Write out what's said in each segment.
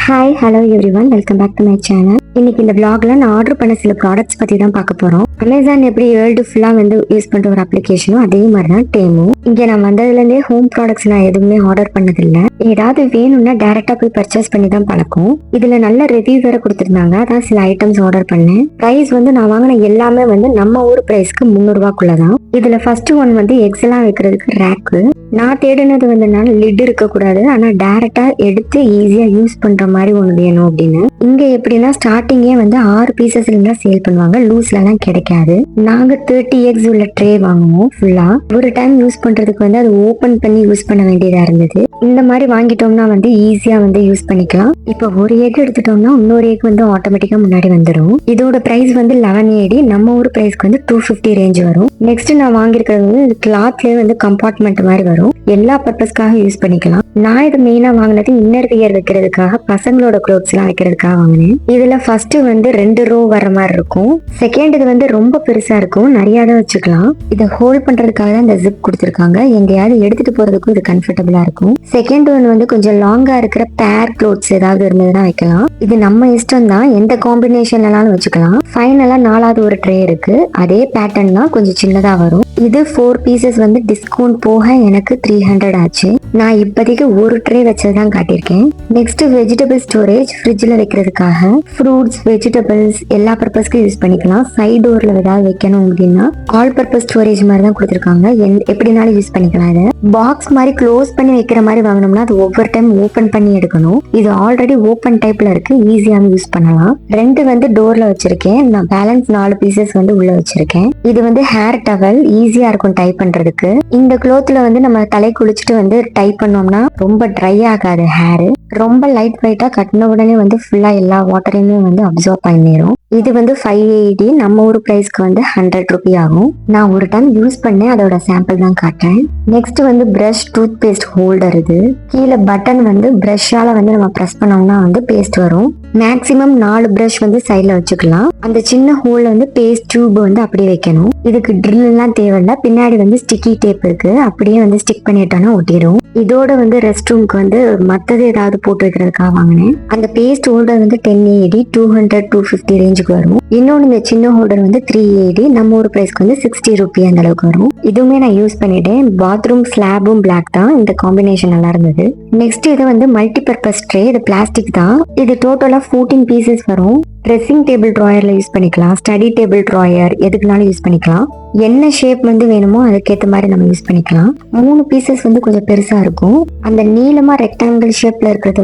Hi hello everyone, welcome back to my channel. இன்னைக்கு இந்த vlogல நான் ஆர்டர் பண்ண சில ப்ராடக்ட்ஸ் பத்தி தான் பார்க்க போறோம். அமேசான் எப்படி வேர்ல்டு ஃபுல்லா யூஸ் பண்ற ஒரு அப்ளிகேஷனும் அதே மாதிரி தான் டேமும். இங்க நான் வந்ததுல இருந்தே ஹோம் ப்ராடக்ட்ஸ் நான் எதுவுமே ஆர்டர் பண்ணதில்லை. ஏதாவது வேணும்னா டைரக்டா போய் பர்ச்சேஸ் பண்ணி தான் பழக்கம். இதுல நல்ல ரிவ்யூ வேற கொடுத்திருந்தாங்க, அதான் சில ஐட்டம்ஸ் ஆர்டர் பண்ணேன். பிரைஸ் நான் வாங்கின எல்லாமே நம்ம ஊர் பிரைஸ்க்கு 300 ரூபாய்க்குள்ளதான். இதுல ஃபர்ஸ்ட் ஒன் எக்ஸ் எல்லாம் வைக்கிறதுக்கு ரேக்கு. நான் தேடினது லிட் இருக்க கூடாது, ஆனா டைரக்டா எடுத்து ஈஸியா யூஸ் பண்ற மாதிரி ஒண்ணு வேணும் அப்படின்னு. இங்க எப்படின்னா ஸ்டார்டிங்கே 6 பீசஸ் இருந்தா சேல் பண்ணுவாங்க, லூஸ்ல எல்லாம் கிடைக்காது. நாங்க 30 எக்ஸ் உள்ள ட்ரே வாங்குவோம். ஃபுல்லா ஒரு டைம் யூஸ் பண்றதுக்கு அது ஓபன் பண்ணி யூஸ் பண்ண வேண்டியதா இருந்தது. இந்த மாதிரி வாங்கிட்டோம்னா ஈஸியா யூஸ் பண்ணிக்கலாம். இப்ப ஒரு எக் எடுத்துட்டோம்னா இன்னொரு எக் ஆட்டோமேட்டிக்கா முன்னாடி வந்துடும். இதோட பிரைஸ் 1180. நம்ம ஊர் பிரைஸ்க்கு 250 ரேஞ்ச் வரும். நெக்ஸ்ட் நான் வாங்கியிருக்கிறது கிளாத்லயே கம்பார்ட்மெண்ட் மாதிரி வரும். எல்லா பர்பஸ்க்காக யூஸ் பண்ணிக்கலாம். நான் இது மெயினா வாங்கினது இன்னர் வியர் வைக்கிறதுக்காக, பசங்களோட க்ளோத்ஸ் எல்லாம் வைக்கிறதுக்காக வாங்கினேன். இதுல ஃபர்ஸ்ட் 2 ரோ வர மாதிரி இருக்கும். செகண்ட் இது ரொம்ப பெருசா இருக்கும், நிறைய தான் வச்சுக்கலாம். இதை ஹோல்ட் பண்றதுக்காக தான் இந்த ஜிப் கொடுத்துருக்காங்க. எங்கேயாவது எடுத்துட்டு போறதுக்கும் இது கம்ஃபர்டபுளா இருக்கும். செகண்ட் ஒன் கொஞ்சம் லாங்கா இருக்கிற பேர் க்ளோத்ஸ் ஏதாவது இருந்ததுன்னா வைக்கலாம். இது நம்ம இஷ்டம் தான், எந்த காம்பினேஷன்லனாலும் வச்சுக்கலாம். ஃபைனலா 4வது ஒரு ட்ரே இருக்கு. அதே பேட்டர்ன் தான், கொஞ்சம் சின்னதா வரும். இது 4 பீசஸ் டிஸ்கவுண்ட் போக எனக்கு 300 ஆச்சு. நான் இப்போதைக்கு ஒரு ட்ரே வச்சதான் காட்டியிருக்கேன். நெக்ஸ்ட் வெஜிடபிள் ஸ்டோரேஜ், ஃப்ரிட்ஜ்ல வைக்கிறதுக்காக ஃப்ரூட்ஸ் வெஜிடபிள்ஸ் எல்லா பர்பஸ்க்கும் யூஸ் பண்ணிக்கலாம். சைட் டோர்ல ஏதாவது வைக்கணும் அப்படின்னா ஆல் பர்பஸ் ஸ்டோரேஜ் மாதிரி தான் கொடுத்துருக்காங்க. எப்படினாலும் யூஸ் பண்ணிக்கலாம். இதை பாக்ஸ் மாதிரி க்ளோஸ் பண்ணி வைக்கிற மாதிரி வாங்கினோம்னா அது ஒவ்வொரு டைம் ஓபன் பண்ணி எடுக்கணும். இது ஆல்ரெடி ஓபன் டைப்ல இருக்கு, ஈஸியா யூஸ் பண்ணலாம். 2 டோர்ல வச்சிருக்கேன். நான் பேலன்ஸ் 4 பீசஸ் உள்ள வச்சிருக்கேன். இது ஹேர் டவல், ஈஸியா இருக்கும் டைப் பண்றதுக்கு. இந்த க்ளோத்ல நம்ம தலை குளிச்சுட்டு டைப் பண்ணோம்னா ரொம்ப ட்ரை ஆகாது. ஹேர் ரொம்ப லைட் வெயிட்டா, கட்டின உடனே ஃபுல்லா எல்லா வாட்டரையுமே அப்சர்வ் பண்ணிடும். இது 580. நம்ம ஊர் பிரைஸ்க்கு 100 ரூபி ஆகும். நான் ஒரு டைம் யூஸ் பண்ணேன், அதோட சாம்பிள் தான் காட்டேன். Next brush toothpaste holder. இது கீழே பட்டன் பிரஷால நம்ம பிரஸ் பண்ணோம்னா பேஸ்ட் வரும். மேக்சிமம் 4 பிரஷ் சைட்ல வச்சுக்கலாம். அந்த சின்ன ஹோல் பேஸ்ட் டியூப் அப்படியே வைக்கணும். இதுக்கு ட்ரில் எல்லாம் தேவையில்ல. பின்னாடி ஸ்டிக்கி டேப் இருக்கு, அப்படியே ஸ்டிக் பண்ணிட்டோம்னா ஒட்டிடும். இதோட ரெஸ்ட் ரூம்க்கு மத்தது ஏதாவது போட்டு வைக்கிறதுக்காக வாங்கினேன். அந்த பேஸ்ட் ஹோல்டர் 1080, 200 250 ரேஞ்சுக்கு வரும். இன்னொன்னு இந்த சின்ன ஹோல்டர் 380. நம்ம ஒரு பிரைஸ்க்கு 60 ரூபி அந்த அளவுக்கு வரும். இதுவுமே நான் யூஸ் பண்ணிட்டேன். பாத்ரூம் ஸ்லாபும் பிளாக் தான், இந்த காம்பினேஷன் நல்லா இருந்தது. நெக்ஸ்ட் இது மல்டி பர்பஸ் ட்ரே. இது பிளாஸ்டிக் தான். இது டோட்டலா 14 பீசஸ் வரும். ட்ரெஸ்ஸிங் டேபிள் ட்ராயர்ல யூஸ் பண்ணிக்கலாம், ஸ்டடி டேபிள் ட்ராயர் எதுக்குனாலும் யூஸ் பண்ணிக்கலாம். என்ன ஷேப் வேணுமோ அதுக்கேற்ற மாதிரி நம்ம யூஸ் பண்ணிக்கலாம். 3 பீசஸ் கொஞ்சம் பெருசா இருக்கும். அந்த நீளமா ரெக்டாங்கிள் ஷேப்ல இருக்கிறது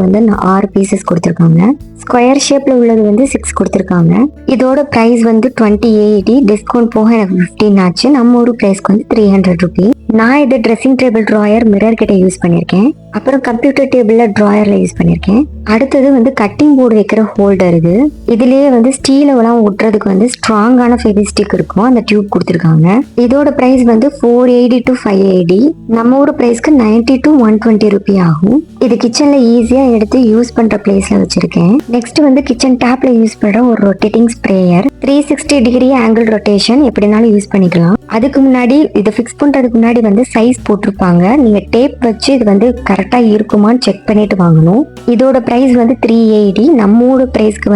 6 பீசஸ் கொடுத்திருக்காங்க. ஸ்கொயர் ஷேப்ல உள்ளது 6 கொடுத்திருக்காங்க. இதோட பிரைஸ் 2080. டிஸ்கவுண்ட் போக எனக்கு 15 ஆச்சு. நம்ம ஒரு பிரைஸ்க்கு 300 ரூபி. நான் இது ட்ரெஸ்ஸிங் டேபிள் ட்ராயர் மிரர் கிட்ட யூஸ் பண்ணிருக்கேன். அப்புறம் கம்ப்யூட்டர் டேபிள்ல ட்ராயர்ல யூஸ் பண்ணிருக்கேன். அடுத்தது கட்டிங் போர்டு வைக்கிற ஹோல்டர். இதுலயே ஸ்டீலெல்லாம் ஒட்டுறதுக்கு ஸ்ட்ராங்கான ஃபெவிஸ்டிக் இருக்கும், அந்த டியூப் கொடுத்திருக்காங்க. இதோட பிரைஸ் 480 to 580. நம்ம ஊர் பிரைஸ்க்கு 90 to 120 ரூபி ஆகும். இது கிச்சன்ல ஈஸியா எடுத்து யூஸ் பண்ற பிளேஸ்ல வச்சிருக்கேன். நெக்ஸ்ட் கிச்சன் டேப்ல யூஸ் பண்ற ஒரு rotating sprayer. 360 degree angle rotation, எப்படினாலும் யூஸ் பண்ணிக்கலாம். அதுக்கு முன்னாடி இதை ஃபிக்ஸ் பண்றதுக்கு முன்னாடி சைஸ் போட்டிருப்பாங்க. நீங்க டேப் வச்சு இது கரெக்டா இருக்குமான்னு செக் பண்ணிட்டு வாங்கணும். இதோட பிரைஸ் 380. நம்ம ஊர் பிரைஸ்க்கு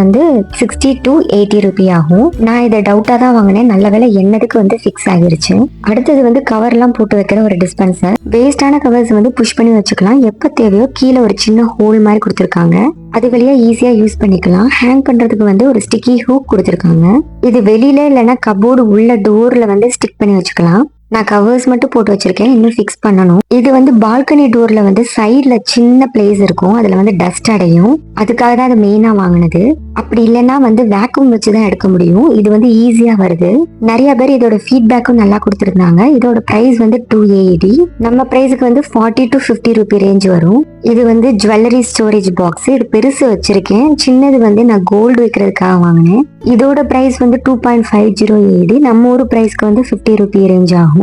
60 to 80 ரூபி ஆகும். நான் இதை டவுட்டா தான் வாங்கினேன், நல்ல வேலை என்னதுக்கு ஃபிக்ஸ் ஆகிருச்சு. அடுத்தது கவர் எல்லாம் போட்டு வைக்கிற ஒரு டிஸ்பென்சர். வேஸ்டான கவர்ஸ் புஷ் பண்ணி வச்சுக்கலாம். எப்ப தேவையோ கீழே ஒரு சின்ன ஹோல் மாதிரி கொடுத்திருக்காங்க, அது வழியா ஈஸியா யூஸ் பண்ணிக்கலாம். ஹேங் பண்றதுக்கு ஒரு ஸ்டிக்கி ஹூக் கொடுத்திருக்காங்க. இது வெளியில இல்லைன்னா கபோர்டு உள்ள டோர்ல ஸ்டிக் பண்ணி வச்சுக்கலாம். நான் கவர்ஸ் மட்டும் போட்டு வச்சிருக்கேன், இன்னும் ஃபிக்ஸ் பண்ணணும். இது பால்கனி டோர்ல சைட்ல சின்ன பிளேஸ் இருக்கும், அதுல டஸ்ட் அடையும். அதுக்காக தான் அது மெயினா வாங்கினது. அப்படி இல்லைன்னா வேக்யூம் வச்சுதான் எடுக்க முடியும். இது ஈஸியா வருது. நிறைய பேர் இதோட ஃபீட்பேக்கும் நல்லா கொடுத்திருந்தாங்க. இதோட பிரைஸ் 280. நம்ம பிரைஸுக்கு 40 to 50 ரூபி ரேஞ்ச் வரும். இது ஜுவல்லரி ஸ்டோரேஜ் பாக்ஸ். இது பெருசு வச்சிருக்கேன், சின்னது நான் கோல்டு வைக்கிறதுக்காக வாங்கினேன். இதோட பிரைஸ் 2.5080. நம்ம ஊர் பிரைஸ்க்கு 50 ரூபி ரேஞ்ச் ஆகும்.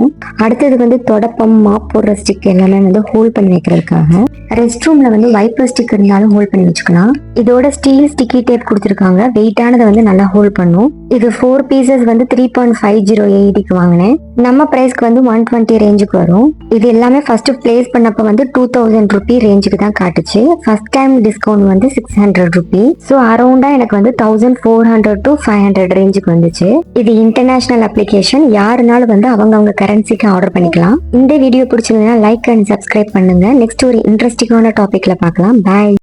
அடுத்தது தொடப்பம், மாப் போடுற ஸ்டிக் எல்லாமே ஹோல்ட் பண்ணி வைக்கிறதுக்காக. ரெஸ்ட் ரூம்ல வைப்பர் ஸ்டிக் இருந்தாலும் ஹோல்ட் பண்ணி வச்சுக்கலாம். இதோட ஸ்டீல் ஸ்டிக்கி டேப் கொடுத்துருக்காங்க. வெயிட்டானதை வந்து நல்லா ஹோல்ட் பண்ணும். இது 4 பீசஸ் வந்து 3.50 வாங்கினேன். நம்ம பிரைஸ்க்கு வந்து 120 ரேஞ்சுக்கு வரும். இது எல்லாமே ஃபர்ஸ்ட் பிளேஸ் பண்ணப்ப வந்து 2000 ரூபி ரேஞ்சுக்கு தான் காட்டுச்சு. ஃபர்ஸ்ட் டைம் டிஸ்கவுண்ட் வந்து 600 ரூபி. ஸோ அரௌண்டா எனக்கு வந்து 1400 to 500 ரேஞ்சுக்கு வந்துச்சு. இது இன்டர்நேஷனல் அப்ளிகேஷன். யாருனாலும் வந்து அவங்க கரன்சிக்கு ஆர்டர் பண்ணிக்கலாம். இந்த வீடியோ பிடிச்சிருந்தா லைக் அண்ட் சப்ஸ்கிரைப் பண்ணுங்க. நெக்ஸ்ட் ஒரு இன்ட்ரெஸ்டிங்கான டாபிக்ல பார்க்கலாம். பாய்.